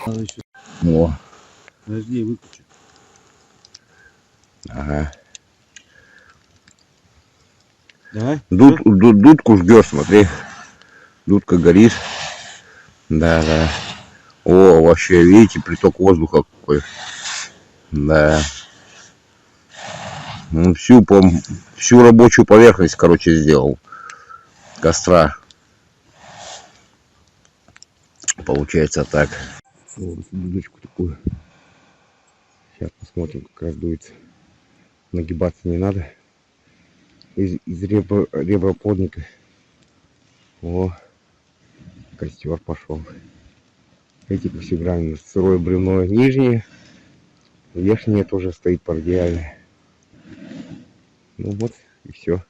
Надо еще... О. Подожди, я выключу. Ага. Давай. Дудку ждешь, смотри. Дудка горит. Да, да. О, вообще, видите, приток воздуха какой. Да. Он всю рабочую поверхность, короче, сделал. Костра. Получается так. Вот дудочку такую. Сейчас посмотрим, как раздуется. Нагибаться не надо. Из ребра подника. О, костер пошел. Эти все грани. Сырое бревно нижнее. Верхнее тоже стоит по идеально. Ну вот и все.